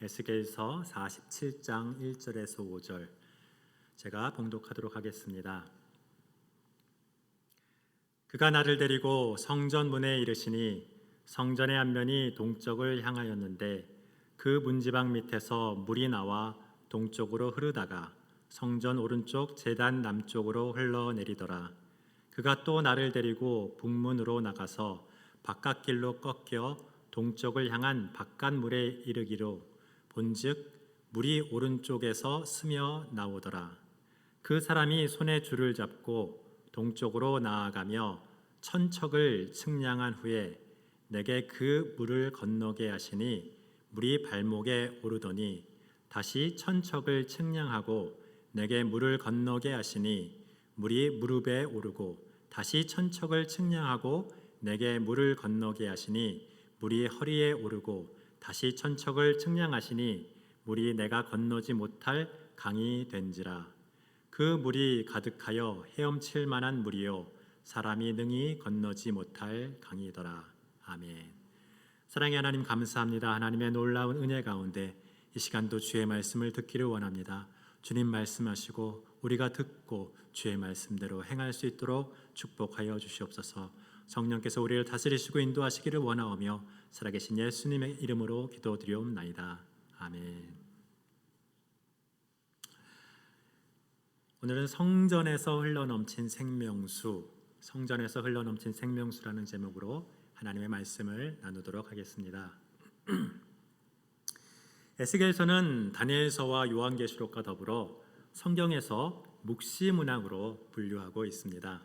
에스겔서 47장 1절에서 5절 제가 봉독하도록 하겠습니다. 그가 나를 데리고 성전 문에 이르시니 성전의 한 면이 동쪽을 향하였는데 그 문지방 밑에서 물이 나와 동쪽으로 흐르다가 성전 오른쪽 제단 남쪽으로 흘러내리더라. 그가 또 나를 데리고 북문으로 나가서 바깥길로 꺾여 동쪽을 향한 바깥물에 이르기로 본즉 물이 오른쪽에서 스며 나오더라. 그 사람이 손에 줄을 잡고 동쪽으로 나아가며 천척을 측량한 후에 내게 그 물을 건너게 하시니 물이 발목에 오르더니 다시 천척을 측량하고 내게 물을 건너게 하시니 물이 무릎에 오르고 다시 천척을 측량하고 내게 물을 건너게 하시니 물이 허리에 오르고 다시 천척을 측량하시니 물이 내가 건너지 못할 강이 된지라. 그 물이 가득하여 헤엄칠 만한 물이요 사람이 능히 건너지 못할 강이더라. 아멘. 사랑의 하나님, 감사합니다. 하나님의 놀라운 은혜 가운데 이 시간도 주의 말씀을 듣기를 원합니다. 주님 말씀하시고 우리가 듣고 주의 말씀대로 행할 수 있도록 축복하여 주시옵소서. 성령께서 우리를 다스리시고 인도하시기를 원하오며 살아계신 예수님의 이름으로 기도드리옵나이다. 아멘. 오늘은 성전에서 흘러넘친 생명수라는 제목으로 하나님의 말씀을 나누도록 하겠습니다. 에스겔서는 다니엘서와 요한계시록과 더불어 성경에서 묵시문학으로 분류하고 있습니다.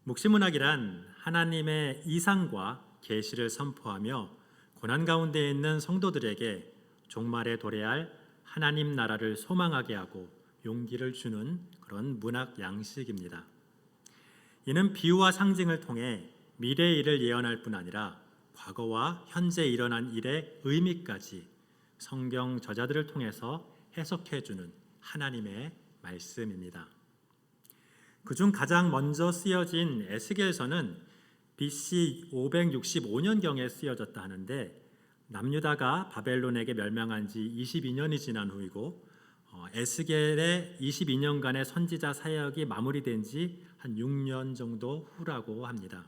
묵시문학이란 하나님의 이상과 계시를 선포하며 고난 가운데 있는 성도들에게 종말에 도래할 하나님 나라를 소망하게 하고 용기를 주는 그런 문학 양식입니다. 이는 비유와 상징을 통해 미래의 일을 예언할 뿐 아니라 과거와 현재 일어난 일의 의미까지 성경 저자들을 통해서 해석해 주는 하나님의 말씀입니다. 그중 가장 먼저 쓰여진 에스겔서는 BC 565년경에 쓰여졌다 하는데 남유다가 바벨론에게 멸망한 지 22년이 지난 후이고 에스겔의 22년간의 선지자 사역이 마무리된 지 한 6년 정도 후라고 합니다.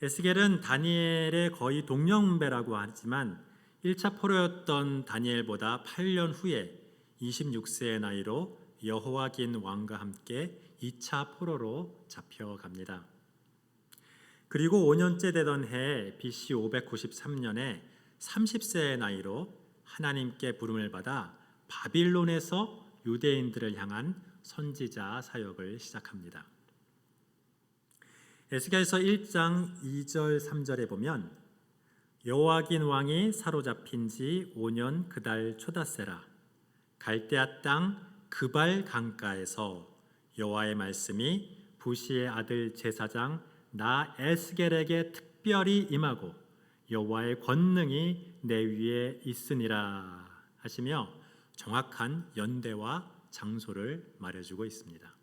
에스겔은 다니엘의 거의 동년배라고 하지만 1차 포로였던 다니엘보다 8년 후에 26세의 나이로 여호와긴 왕과 함께 2차 포로로 잡혀갑니다. 그리고 5년째 되던 해 BC 593년에 30세의 나이로 하나님께 부름을 받아 바빌론에서 유대인들을 향한 선지자 사역을 시작합니다. 에스겔서 1장 2절 3절에 보면 여호와긴 왕이 사로잡힌 지 5년 그달 초닷새라 갈대아 땅 그발 강가에서 여호와의 말씀이 부시의 아들 제사장 나 에스겔에게 특별히 임하고 여호와의 권능이 내 위에 있으니라 하시며 정확한 연대와 장소를 말해주고 있습니다.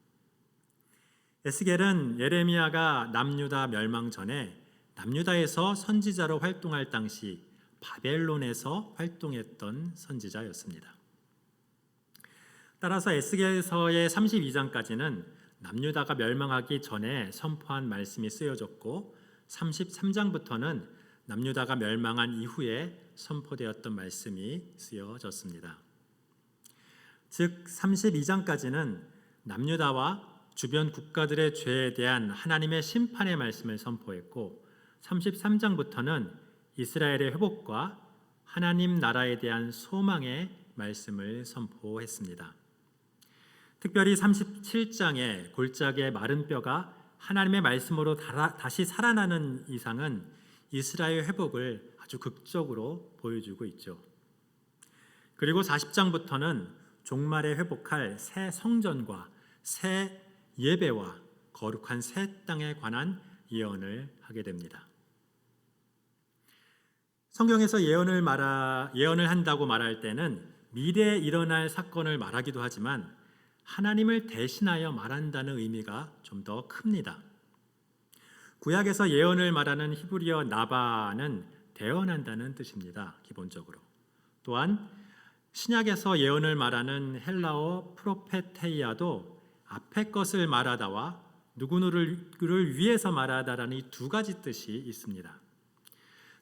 에스겔은 예레미야가 남유다 멸망 전에 남유다에서 선지자로 활동할 당시 바벨론에서 활동했던 선지자였습니다. 따라서 에스겔서의 32장까지는 남유다가 멸망하기 전에 선포한 말씀이 쓰여졌고 33장부터는 남유다가 멸망한 이후에 선포되었던 말씀이 쓰여졌습니다. 즉 32장까지는 남유다와 주변 국가들의 죄에 대한 하나님의 심판의 말씀을 선포했고 33장부터는 이스라엘의 회복과 하나님 나라에 대한 소망의 말씀을 선포했습니다. 특별히 37장의 골짜기의 마른 뼈가 하나님의 말씀으로 다시 살아나는 이상은 이스라엘 회복을 아주 극적으로 보여주고 있죠. 그리고 40장부터는 종말에 회복할 새 성전과 새 예배와 거룩한 새 땅에 관한 예언을 하게 됩니다. 성경에서 예언을 한다고 말할 때는 미래에 일어날 사건을 말하기도 하지만 하나님을 대신하여 말한다는 의미가 좀 더 큽니다. 구약에서 예언을 말하는 히브리어 나바는 대언한다는 뜻입니다. 기본적으로. 또한 신약에서 예언을 말하는 헬라어 프로페테이아도 앞에 것을 말하다와 누구누구를 위해서 말하다라는 이 두 가지 뜻이 있습니다.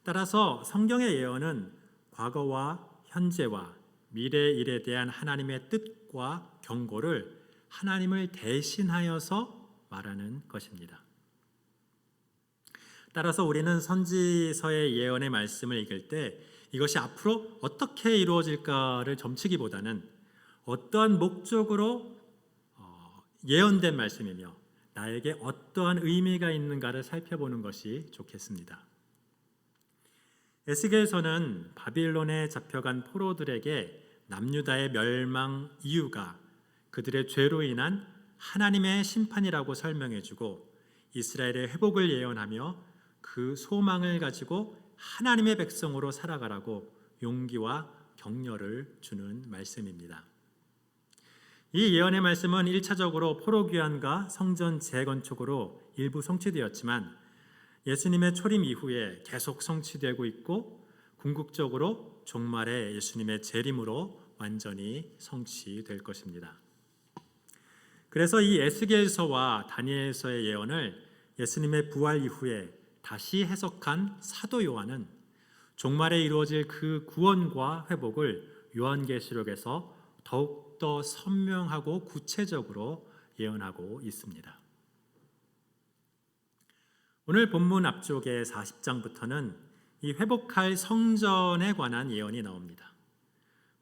따라서 성경의 예언은 과거와 현재와 미래 일에 대한 하나님의 뜻과 경고를 하나님을 대신하여서 말하는 것입니다. 따라서 우리는 선지서의 예언의 말씀을 읽을 때 이것이 앞으로 어떻게 이루어질까를 점치기보다는 어떠한 목적으로 예언된 말씀이며 나에게 어떠한 의미가 있는가를 살펴보는 것이 좋겠습니다. 에스겔서는 바빌론에 잡혀간 포로들에게 남유다의 멸망 이유가 그들의 죄로 인한 하나님의 심판이라고 설명해주고 이스라엘의 회복을 예언하며 그 소망을 가지고 하나님의 백성으로 살아가라고 용기와 격려를 주는 말씀입니다. 이 예언의 말씀은 1차적으로 포로 귀환과 성전 재건축으로 일부 성취되었지만 예수님의 초림 이후에 계속 성취되고 있고 궁극적으로 종말에 예수님의 재림으로 완전히 성취될 것입니다. 그래서 이 에스겔서와 다니엘서의 예언을 예수님의 부활 이후에 다시 해석한 사도 요한은 종말에 이루어질 그 구원과 회복을 요한계시록에서 더욱더 선명하고 구체적으로 예언하고 있습니다. 오늘 본문 앞쪽의 40장부터는 이 회복할 성전에 관한 예언이 나옵니다.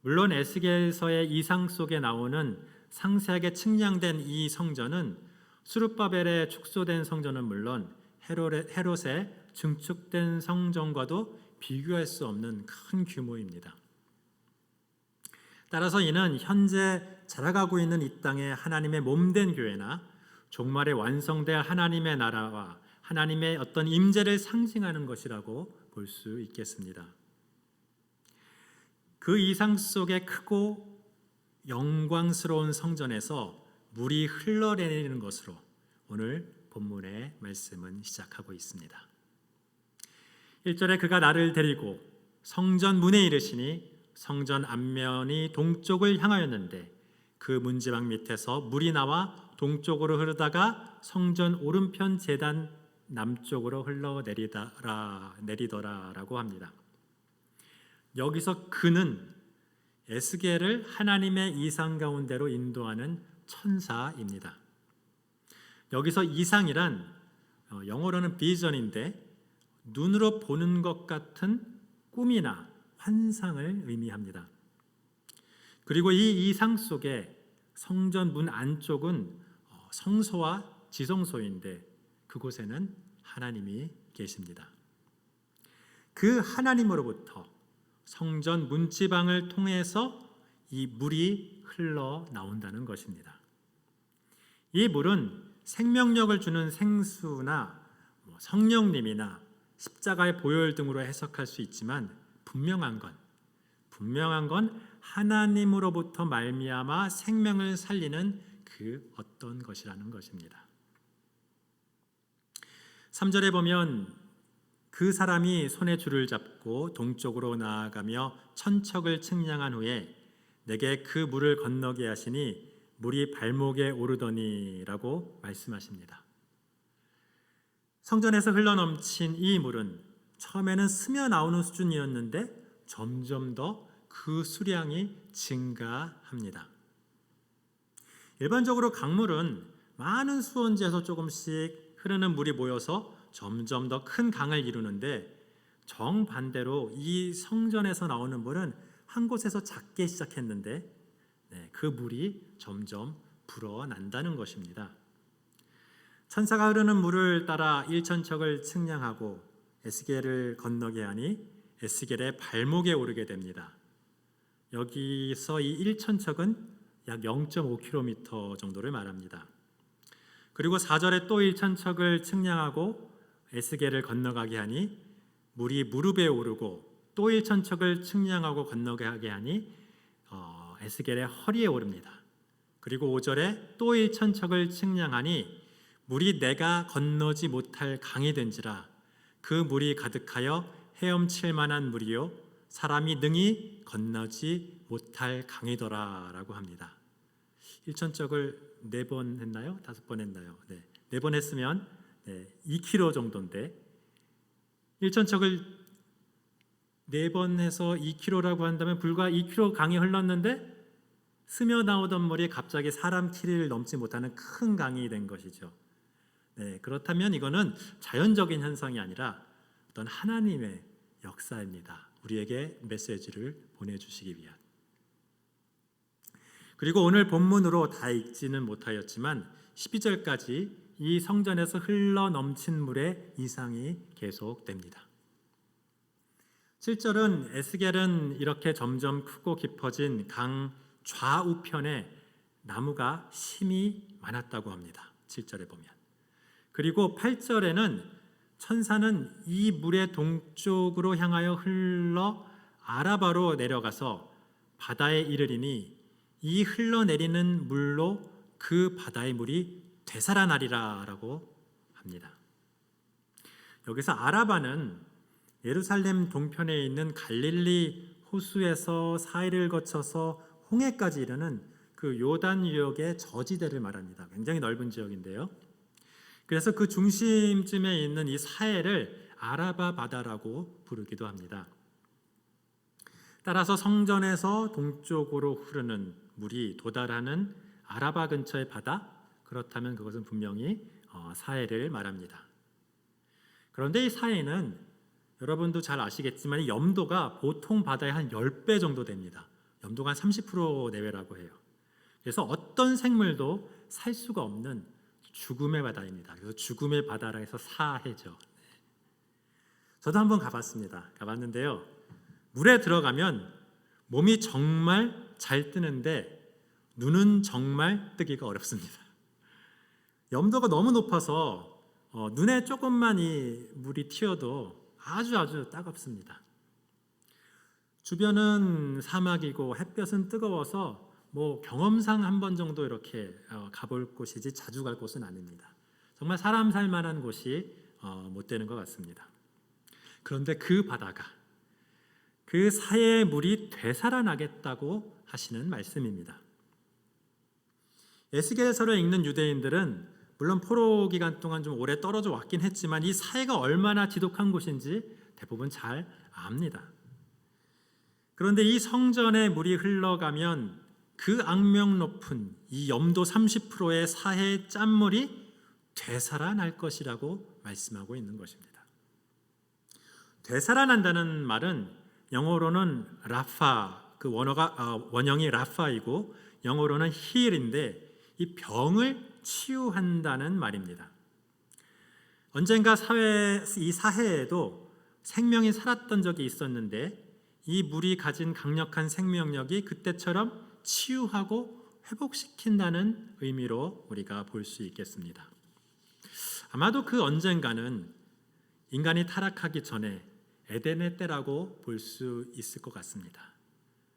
물론 에스겔서의 이상 속에 나오는 상세하게 측량된 이 성전은 스룹바벨의 축소된 성전은 물론 헤롯의 증축된 성전과도 비교할 수 없는 큰 규모입니다. 따라서 이는 현재 자라가고 있는 이 땅의 하나님의 몸된 교회나 종말에 완성될 하나님의 나라와 하나님의 어떤 임재를 상징하는 것이라고 볼 수 있겠습니다. 그 이상 속에 크고 영광스러운 성전에서 물이 흘러내리는 것으로 오늘 본문의 말씀은 시작하고 있습니다. 1절에 그가 나를 데리고 성전 문에 이르시니 성전 앞면이 동쪽을 향하였는데 그 문지방 밑에서 물이 나와 동쪽으로 흐르다가 성전 오른편 제단 남쪽으로 흘러내리더라라고 합니다. 여기서 그는 에스겔을 하나님의 이상 가운데로 인도하는 천사입니다. 여기서 이상이란 영어로는 비전인데 눈으로 보는 것 같은 꿈이나 환상을 의미합니다. 그리고 이 이상 속에 성전 문 안쪽은 성소와 지성소인데 그곳에는 하나님이 계십니다. 그 하나님으로부터 성전 문지방을 통해서 이 물이 흘러나온다는 것입니다. 이 물은 생명력을 주는 생수나 성령님이나 십자가의 보혈 등으로 해석할 수 있지만 분명한 건 하나님으로부터 말미암아 생명을 살리는 그 어떤 것이라는 것입니다. 3절에 보면 그 사람이 손에 줄을 잡고 동쪽으로 나아가며 천척을 측량한 후에 내게 그 물을 건너게 하시니 물이 발목에 오르더니라고 말씀하십니다. 성전에서 흘러넘친 이 물은 처음에는 스며 나오는 수준이었는데 점점 더 그 수량이 증가합니다. 일반적으로 강물은 많은 수원지에서 조금씩 흐르는 물이 모여서 점점 더 큰 강을 이루는데 정반대로 이 성전에서 나오는 물은 한 곳에서 작게 시작했는데 그 물이 점점 불어난다는 것입니다. 천사가 흐르는 물을 따라 1천척을 측량하고 에스겔을 건너게 하니 에스겔의 발목에 오르게 됩니다. 여기서 이 1천척은 약 0.5km 정도를 말합니다. 그리고 4절에 또 1천척을 측량하고 에스겔을 건너가게 하니 물이 무릎에 오르고 또 1천척을 측량하고 건너가게 하니 에스겔의 허리에 오릅니다. 그리고 5절에 또 1천척을 측량하니 물이 내가 건너지 못할 강이 된지라 그 물이 가득하여 헤엄칠 만한 물이요 사람이 능히 건너지 못할 강이더라라고 합니다. 일천적을 4번 했나요? 5번 했나요? 네, 4번 했으면 2km 정도인데 일천척을 4번 해서 2km라고 한다면 불과 2km 강이 흘렀는데 스며 나오던 물이 갑자기 사람 키를 넘지 못하는 큰 강이 된 것이죠. 네, 그렇다면 이거는 자연적인 현상이 아니라 어떤 하나님의 역사입니다. 우리에게 메시지를 보내주시기 위한. 그리고 오늘 본문으로 다 읽지는 못하였지만 12절까지 이 성전에서 흘러 넘친 물의 이상이 계속됩니다. 7절은 에스겔은 이렇게 점점 크고 깊어진 강 좌우편에 나무가 심이 많았다고 합니다. 7절에 보면. 그리고 8절에는 천사는 이 물의 동쪽으로 향하여 흘러 아라바로 내려가서 바다에 이르리니 이 흘러내리는 물로 그 바다의 물이 되살아나리라 라고 합니다. 여기서 아라바는 예루살렘 동편에 있는 갈릴리 호수에서 사해를 거쳐서 홍해까지 이르는 그 요단 유역의 저지대를 말합니다. 굉장히 넓은 지역인데요. 그래서 그 중심쯤에 있는 이 사해를 아라바 바다라고 부르기도 합니다. 따라서 성전에서 동쪽으로 흐르는 물이 도달하는 아라바 근처의 바다, 그렇다면 그것은 분명히 사해를 말합니다. 그런데 이 사해는 여러분도 잘 아시겠지만 이 염도가 보통 바다의 한 10배 정도 됩니다. 염도가 한 30% 내외라고 해요. 그래서 어떤 생물도 살 수가 없는 죽음의 바다입니다. 그래서 죽음의 바다라 해서 사해죠. 저도 한번 가봤는데요. 물에 들어가면 몸이 정말 잘 뜨는데 눈은 정말 뜨기가 어렵습니다. 염도가 너무 높아서 눈에 조금만 이 물이 튀어도 아주 따갑습니다. 주변은 사막이고 햇볕은 뜨거워서 경험상 한 번 정도 이렇게 가볼 곳이지 자주 갈 곳은 아닙니다. 정말 사람 살 만한 곳이 못 되는 것 같습니다. 그런데 그 바다가 그 사해의 물이 되살아나겠다고 하시는 말씀입니다. 에스겔서를 읽는 유대인들은 물론 포로 기간 동안 좀 오래 떨어져 왔긴 했지만 이 사해가 얼마나 지독한 곳인지 대부분 잘 압니다. 그런데 이 성전에 물이 흘러가면 그 악명 높은 이 염도 30%의 사해의 짠물이 되살아날 것이라고 말씀하고 있는 것입니다. 되살아난다는 말은 영어로는 라파, 그 원형이 라파이고 영어로는 힐인데 이 병을 치유한다는 말입니다. 언젠가 이 사해에도 생명이 살았던 적이 있었는데 이 물이 가진 강력한 생명력이 그때처럼 치유하고 회복시킨다는 의미로 우리가 볼 수 있겠습니다. 아마도 그 언젠가는 인간이 타락하기 전에 에덴의 때라고 볼 수 있을 것 같습니다.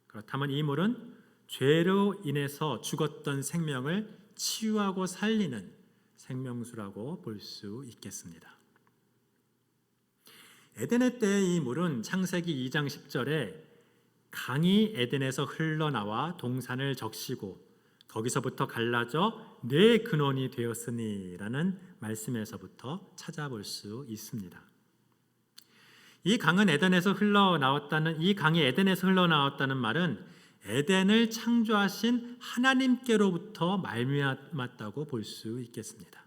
그렇다면 이 물은 죄로 인해서 죽었던 생명을 치유하고 살리는 생명수라고 볼 수 있겠습니다. 에덴의 때의 이 물은 창세기 2장 10절에 강이 에덴에서 흘러나와 동산을 적시고 거기서부터 갈라져 네 근원이 되었으니라는 말씀에서부터 찾아볼 수 있습니다. 이 강이 에덴에서 흘러나왔다는 말은 에덴을 창조하신 하나님께로부터 말미암았다고 볼 수 있겠습니다.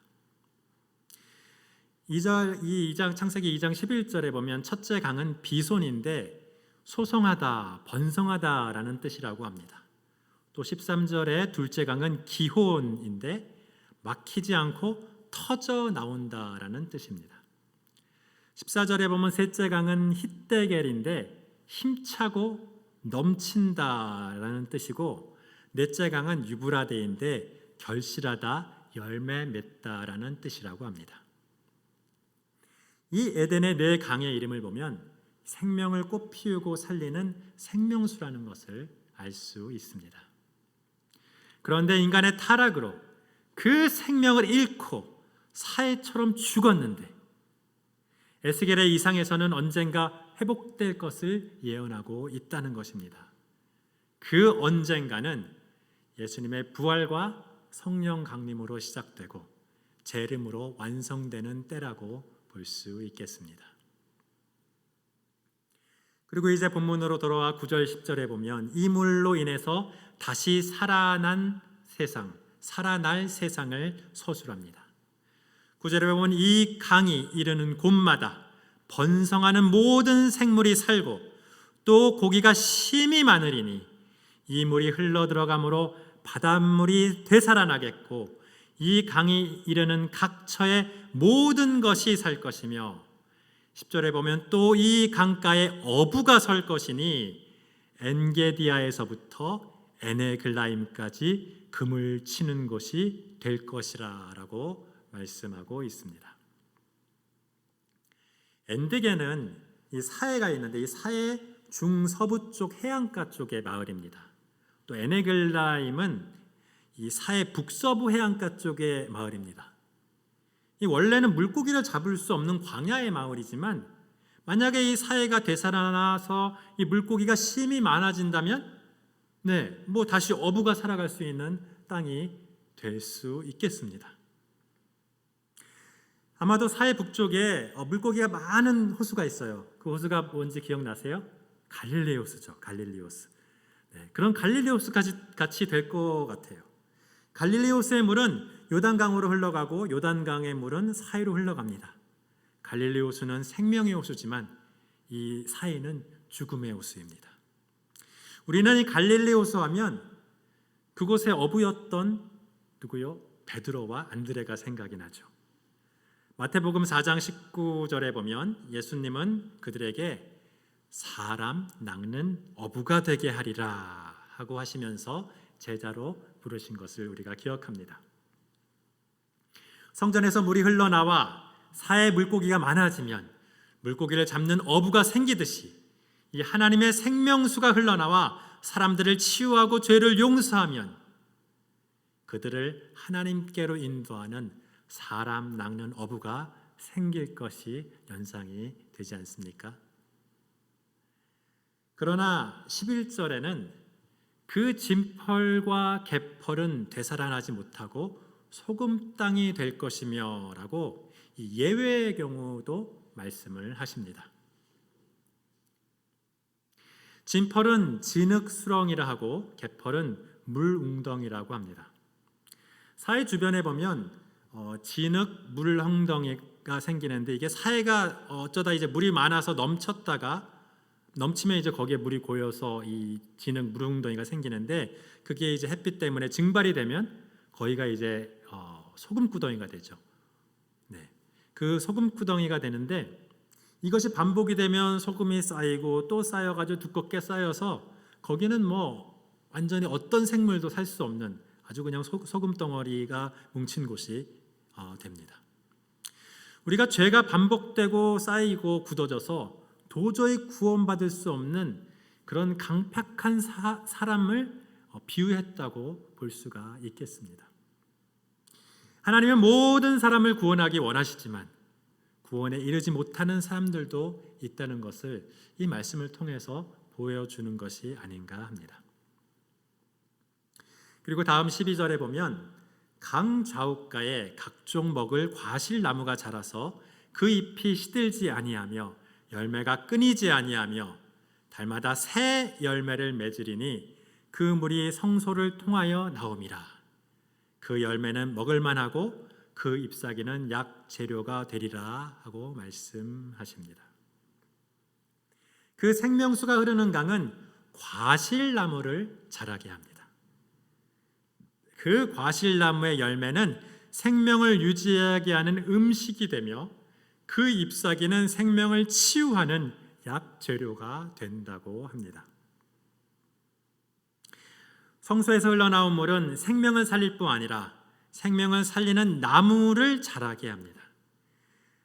창세기 2장 11절에 보면 첫째 강은 비손인데 소성하다, 번성하다라는 뜻이라고 합니다. 또 13절에 둘째 강은 기혼인데 막히지 않고 터져 나온다라는 뜻입니다. 14절에 보면 셋째 강은 히데겔인데 힘차고 넘친다라는 뜻이고 넷째 강은 유브라데인데 결실하다, 열매 맺다라는 뜻이라고 합니다. 이 에덴의 네 강의 이름을 보면 생명을 꽃피우고 살리는 생명수라는 것을 알 수 있습니다. 그런데 인간의 타락으로 그 생명을 잃고 사해처럼 죽었는데 에스겔의 이상에서는 언젠가 회복될 것을 예언하고 있다는 것입니다. 그 언젠가는 예수님의 부활과 성령 강림으로 시작되고 재림으로 완성되는 때라고 볼 수 있겠습니다. 그리고 이제 본문으로 돌아와 9절 10절에 보면 이 물로 인해서 다시 살아날 세상을 서술합니다. 9절에 보면 이 강이 이르는 곳마다 번성하는 모든 생물이 살고 또 고기가 심히 많으리니 이 물이 흘러 들어가므로 바닷물이 되살아나겠고 이 강이 이르는 각처의 모든 것이 살 것이며 10절에 보면 또 이 강가에 어부가 설 것이니 엔게디아에서부터 에네글라임까지 금을 치는 곳이 될 것이라 라고 말씀하고 있습니다. 엔드게는 이 사해가 있는데 이 사해 중서부 쪽 해안가 쪽의 마을입니다. 또 에네글라임은 이 사해 북서부 해안가 쪽의 마을입니다. 이 원래는 물고기를 잡을 수 없는 광야의 마을이지만 만약에 이 사해가 되살아나서 이 물고기가 심히 많아진다면 다시 어부가 살아갈 수 있는 땅이 될 수 있겠습니다. 아마도 사해 북쪽에 물고기가 많은 호수가 있어요. 그 호수가 뭔지 기억나세요? 갈릴리오스죠. 갈릴리오스. 그런 갈릴리오스 같이 될 것 같아요. 갈릴리오스의 물은 요단강으로 흘러가고 요단강의 물은 사해로 흘러갑니다. 갈릴리 호수는 생명의 호수지만 이 사해는 죽음의 호수입니다. 우리는 이 갈릴리 호수 하면 그곳의 어부였던 누구요? 베드로와 안드레가 생각이 나죠. 마태복음 4장 19절에 보면 예수님은 그들에게 사람 낚는 어부가 되게 하리라 하고 하시면서 제자로 부르신 것을 우리가 기억합니다. 성전에서 물이 흘러나와 사해 물고기가 많아지면 물고기를 잡는 어부가 생기듯이 이 하나님의 생명수가 흘러나와 사람들을 치유하고 죄를 용서하면 그들을 하나님께로 인도하는 사람 낚는 어부가 생길 것이 연상이 되지 않습니까? 그러나 11절에는 그 진펄과 갯펄은 되살아나지 못하고 소금 땅이 될 것이며 라고 이 예외의 경우도 말씀을 하십니다. 진펄은 진흙수렁이라 하고 갯펄은 물웅덩이라고 합니다. 사해 주변에 보면 진흙 물웅덩이가 생기는데 이게 사해가 어쩌다 이제 물이 많아서 넘치면 이제 거기에 물이 고여서 이 진흙 물웅덩이가 생기는데 그게 이제 햇빛 때문에 증발이 되면 거기가 이제 소금구덩이가 되죠. 그 소금구덩이가 되는데 이것이 반복이 되면 소금이 쌓이고 또 쌓여가지고 두껍게 쌓여서 거기는 완전히 어떤 생물도 살 수 없는 아주 그냥 소금 덩어리가 뭉친 곳이 됩니다. 우리가 죄가 반복되고 쌓이고 굳어져서 도저히 구원받을 수 없는 그런 강팍한 사람을 비유했다고 볼 수가 있겠습니다. 하나님은 모든 사람을 구원하기 원하시지만 구원에 이르지 못하는 사람들도 있다는 것을 이 말씀을 통해서 보여주는 것이 아닌가 합니다. 그리고 다음 12절에 보면 강 좌우가에 각종 먹을 과실나무가 자라서 그 잎이 시들지 아니하며 열매가 끊이지 아니하며 달마다 새 열매를 맺으리니 그 물이 성소를 통하여 나옴이라. 그 열매는 먹을만하고 그 잎사귀는 약 재료가 되리라 하고 말씀하십니다. 그 생명수가 흐르는 강은 과실나무를 자라게 합니다. 그 과실나무의 열매는 생명을 유지하게 하는 음식이 되며 그 잎사귀는 생명을 치유하는 약 재료가 된다고 합니다. 성소에서 흘러나온 물은 생명을 살릴 뿐 아니라 생명을 살리는 나무를 자라게 합니다.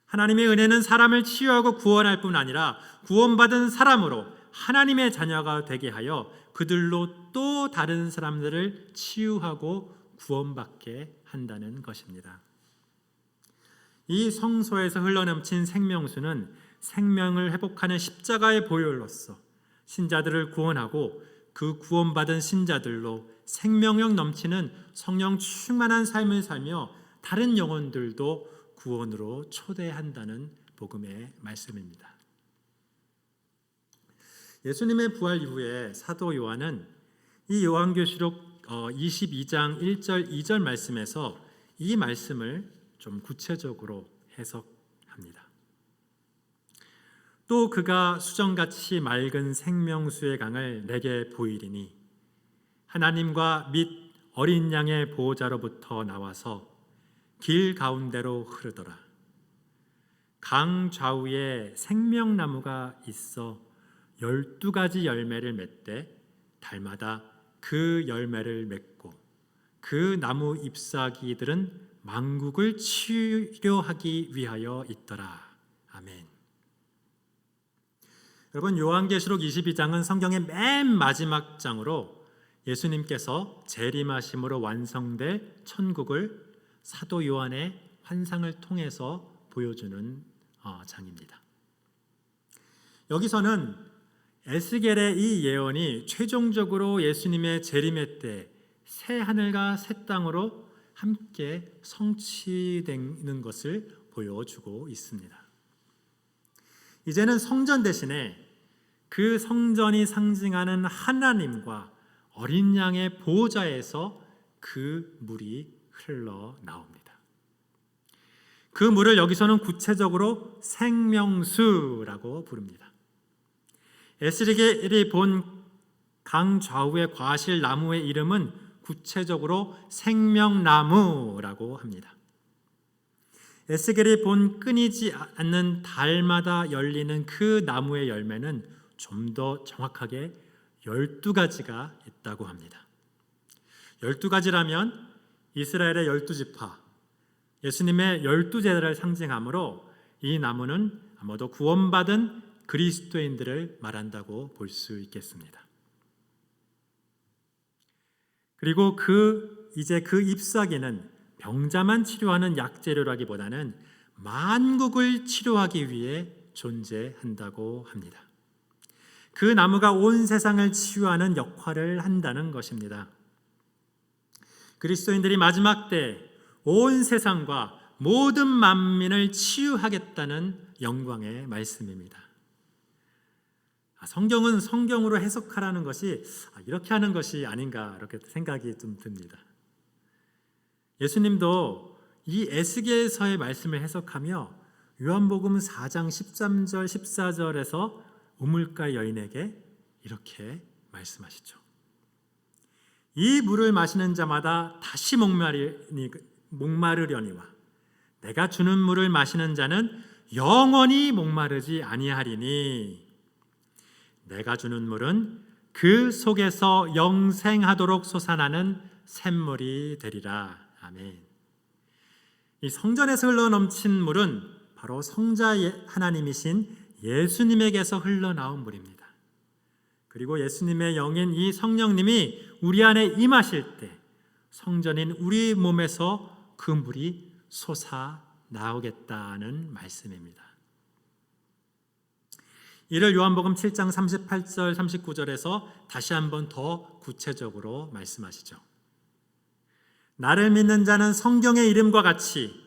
하나님의 은혜는 사람을 치유하고 구원할 뿐 아니라 구원받은 사람으로 하나님의 자녀가 되게 하여 그들로 또 다른 사람들을 치유하고 구원받게 한다는 것입니다. 이 성소에서 흘러넘친 생명수는 생명을 회복하는 십자가의 보혈로서 신자들을 구원하고 그 구원받은 신자들로 생명력 넘치는 성령 충만한 삶을 살며 다른 영혼들도 구원으로 초대한다는 복음의 말씀입니다. 예수님의 부활 이후에 사도 요한은 이 요한계시록 22장 1절 2절 말씀에서 이 말씀을 좀 구체적으로 해석합니다. 또 그가 수정같이 맑은 생명수의 강을 내게 보이리니 하나님과 및 어린 양의 보호자로부터 나와서 길 가운데로 흐르더라. 강 좌우에 생명나무가 있어 12가지 열매를 맺되 달마다 그 열매를 맺고 그 나무 잎사귀들은 만국을 치료하기 위하여 있더라. 아멘. 여러분, 요한계시록 22장은 성경의 맨 마지막 장으로 예수님께서 재림하심으로 완성될 천국을 사도 요한의 환상을 통해서 보여주는 장입니다. 여기서는 에스겔의 이 예언이 최종적으로 예수님의 재림의 때 새 하늘과 새 땅으로 함께 성취되는 것을 보여주고 있습니다. 이제는 성전 대신에 그 성전이 상징하는 하나님과 어린 양의 보호자에서 그 물이 흘러나옵니다. 그 물을 여기서는 구체적으로 생명수라고 부릅니다. 에스겔이 본 강 좌우의 과실 나무의 이름은 구체적으로 생명나무라고 합니다. 에스겔이 본 끊이지 않는 달마다 열리는 그 나무의 열매는 좀 더 정확하게 12가지가 있다고 합니다. 12가지라면 이스라엘의 12지파, 예수님의 12제자를 상징하므로 이 나무는 아마도 구원받은 그리스도인들을 말한다고 볼 수 있겠습니다. 그리고 이제 그 잎사귀는 병자만 치료하는 약재료라기보다는 만국을 치료하기 위해 존재한다고 합니다. 그 나무가 온 세상을 치유하는 역할을 한다는 것입니다. 그리스도인들이 마지막 때 온 세상과 모든 만민을 치유하겠다는 영광의 말씀입니다. 성경은 성경으로 해석하라는 것이 이렇게 하는 것이 아닌가 이렇게 생각이 좀 듭니다. 예수님도 이 에스겔서의 말씀을 해석하며 요한복음 4장 13절 14절에서 우물가 여인에게 이렇게 말씀하시죠. 이 물을 마시는 자마다 다시 목마르려니와 내가 주는 물을 마시는 자는 영원히 목마르지 아니하리니 내가 주는 물은 그 속에서 영생하도록 솟아나는 샘물이 되리라. 아멘. 이 성전에서 흘러넘친 물은 바로 성자 하나님이신 예수님에게서 흘러나온 물입니다. 그리고 예수님의 영인 이 성령님이 우리 안에 임하실 때 성전인 우리 몸에서 그 물이 솟아나오겠다는 말씀입니다. 이를 요한복음 7장 38절 39절에서 다시 한번 더 구체적으로 말씀하시죠. 나를 믿는 자는 성경의 이름과 같이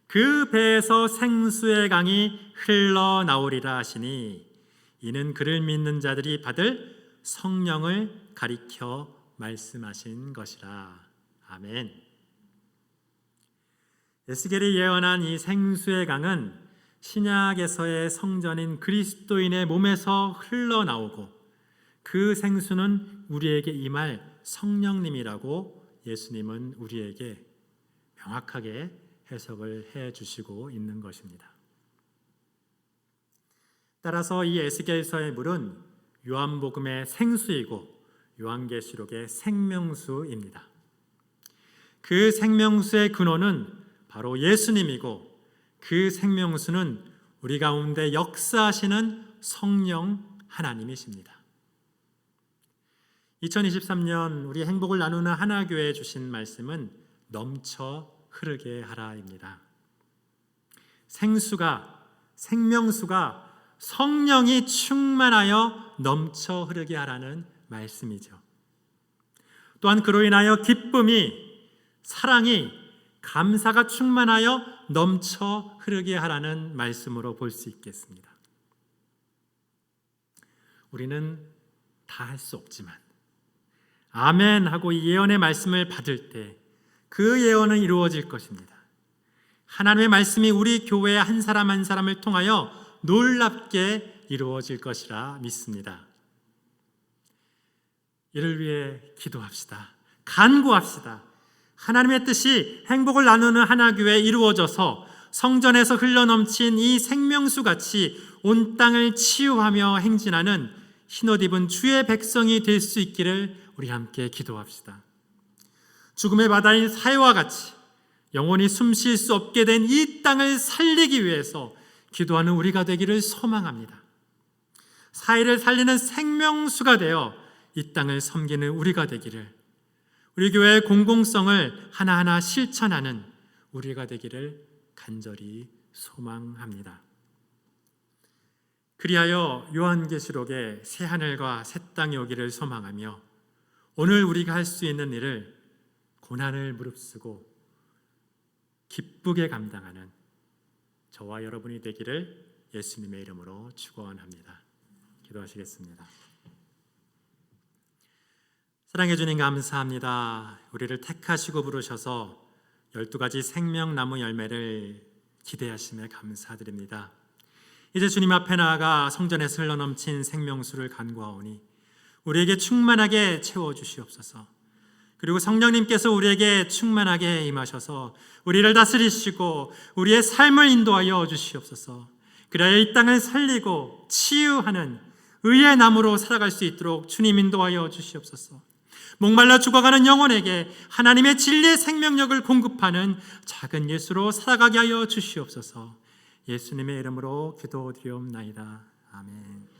그 배에서 생수의 강이 흘러나오리라 하시니 이는 그를 믿는 자들이 받을 성령을 가리켜 말씀하신 것이라. 아멘. 에스겔이 예언한 이 생수의 강은 신약에서의 성전인 그리스도인의 몸에서 흘러나오고 그 생수는 우리에게 임할 성령님이라고 예수님은 우리에게 명확하게 해석을 해 주시고 있는 것입니다. 따라서 이 에스겔서의 물은 요한복음의 생수이고 요한계시록의 생명수입니다. 그 생명수의 근원은 바로 예수님이고 그 생명수는 우리 가운데 역사하시는 성령 하나님이십니다. 2023년 우리 행복을 나누는 하나교회에 주신 말씀은 넘쳐 흐르게 하라입니다. 생명수가 성령이 충만하여 넘쳐 흐르게 하라는 말씀이죠. 또한 그로 인하여 기쁨이, 사랑이, 감사가 충만하여 넘쳐 흐르게 하라는 말씀으로 볼 수 있겠습니다. 우리는 다 할 수 없지만 아멘 하고 예언의 말씀을 받을 때 그 예언은 이루어질 것입니다. 하나님의 말씀이 우리 교회 한 사람 한 사람을 통하여 놀랍게 이루어질 것이라 믿습니다. 이를 위해 기도합시다. 간구합시다. 하나님의 뜻이 행복을 나누는 하나교회에 이루어져서 성전에서 흘러넘친 이 생명수같이 온 땅을 치유하며 행진하는 흰옷 입은 주의 백성이 될 수 있기를 우리 함께 기도합시다. 죽음의 바다인 사해와 같이 영원히 숨 쉴 수 없게 된 이 땅을 살리기 위해서 기도하는 우리가 되기를 소망합니다. 사해를 살리는 생명수가 되어 이 땅을 섬기는 우리가 되기를, 우리 교회의 공공성을 하나하나 실천하는 우리가 되기를 간절히 소망합니다. 그리하여 요한계시록의 새 하늘과 새 땅이 오기를 소망하며 오늘 우리가 할 수 있는 일을 고난을 무릅쓰고 기쁘게 감당하는 저와 여러분이 되기를 예수님의 이름으로 축원합니다. 기도하시겠습니다. 사랑해 주님 감사합니다. 우리를 택하시고 부르셔서 12가지 생명나무 열매를 기대하심에 감사드립니다. 이제 주님 앞에 나아가 성전에서 흘러넘친 생명수를 간구하오니 우리에게 충만하게 채워주시옵소서. 그리고 성령님께서 우리에게 충만하게 임하셔서 우리를 다스리시고 우리의 삶을 인도하여 주시옵소서. 그래야 이 땅을 살리고 치유하는 의의 나무로 살아갈 수 있도록 주님 인도하여 주시옵소서. 목말라 죽어가는 영혼에게 하나님의 진리의 생명력을 공급하는 작은 예수로 살아가게 하여 주시옵소서. 예수님의 이름으로 기도드리옵나이다. 아멘.